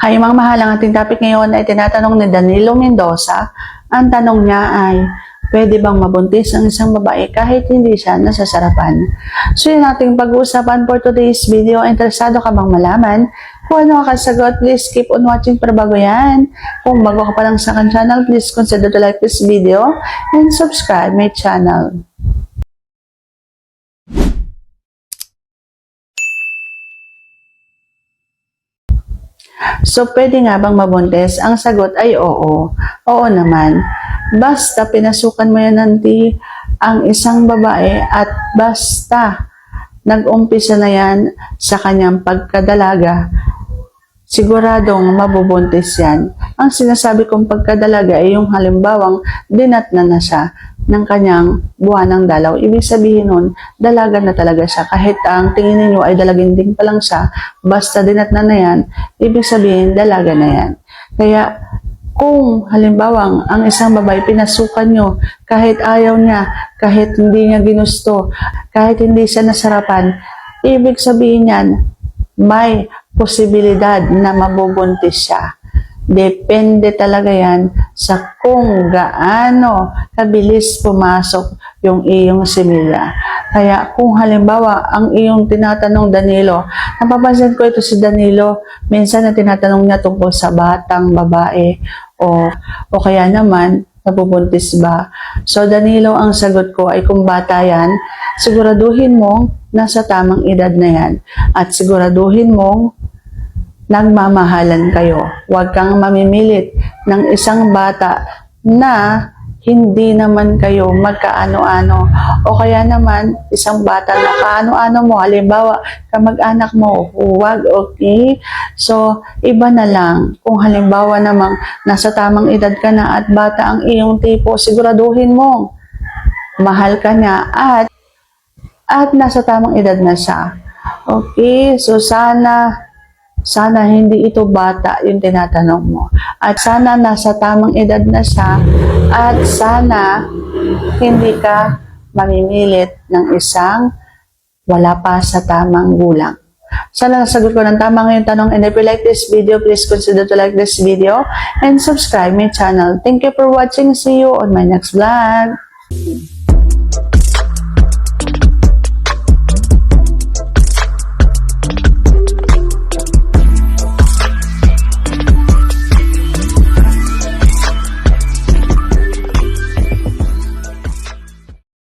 Hay mga mahal, ang ating topic ngayon ay tinatanong ni Danilo Mendoza. Ang tanong niya ay, pwede bang mabuntis ang isang babae kahit hindi siya nasasarapan? So yun ating pag-uusapan for today's video. Interesado ka bang malaman kung ano ang kasagot? Please keep on watching para bago yan. Kung bago ka pa lang sa akin channel, please consider to like this video and subscribe my channel. So, pwede nga bang mabuntis? Ang sagot ay oo. Oo naman. Basta pinasukan mo yan nanti ang isang babae at basta nag-umpisa na yan sa kanyang pagkadalaga, siguradong mabubuntis yan. Ang sinasabi kong pagkadalaga ay yung halimbawang dinatna na siya ng kanyang buwanang dalaw. Ibig sabihin nun, dalaga na talaga siya. Kahit ang tingin ninyo ay dalaginding pa lang siya, basta dinatna na yan, ibig sabihin dalaga na yan. Kaya kung halimbawang ang isang babae pinasukan nyo, kahit ayaw niya, kahit hindi niya ginusto, kahit hindi siya nasarapan, ibig sabihin yan, may posibilidad na mabubuntis siya. Depende talaga yan sa kung gaano kabilis pumasok yung iyong semilya. Kaya kung halimbawa ang iyong tinatanong Danilo, napapansin ko ito si Danilo, minsan na tinatanong niya tungkol sa batang babae o kaya naman nabubuntis ba. So Danilo, ang sagot ko ay kung bata yan, siguraduhin mong nasa tamang edad na yan at siguraduhin mong nagmamahalan kayo. Huwag kang mamimilit ng isang bata na hindi naman kayo magkaano-ano. O kaya naman, isang bata na kaano-ano mo, halimbawa, kamag-anak mo, huwag, okay? So, iba na lang. Kung halimbawa namang nasa tamang edad ka na at bata ang iyong tipo, siguraduhin mo, mahal ka niya at nasa tamang edad na siya. Okay? So, sana hindi ito bata yung tinatanong mo. At sana nasa tamang edad na siya. At sana hindi ka mamimilit ng isang wala pa sa tamang gulang. Sana nasagot ko ng tama ngayong tanong. And if you like this video, please consider to like this video and subscribe my channel. Thank you for watching. See you on my next vlog.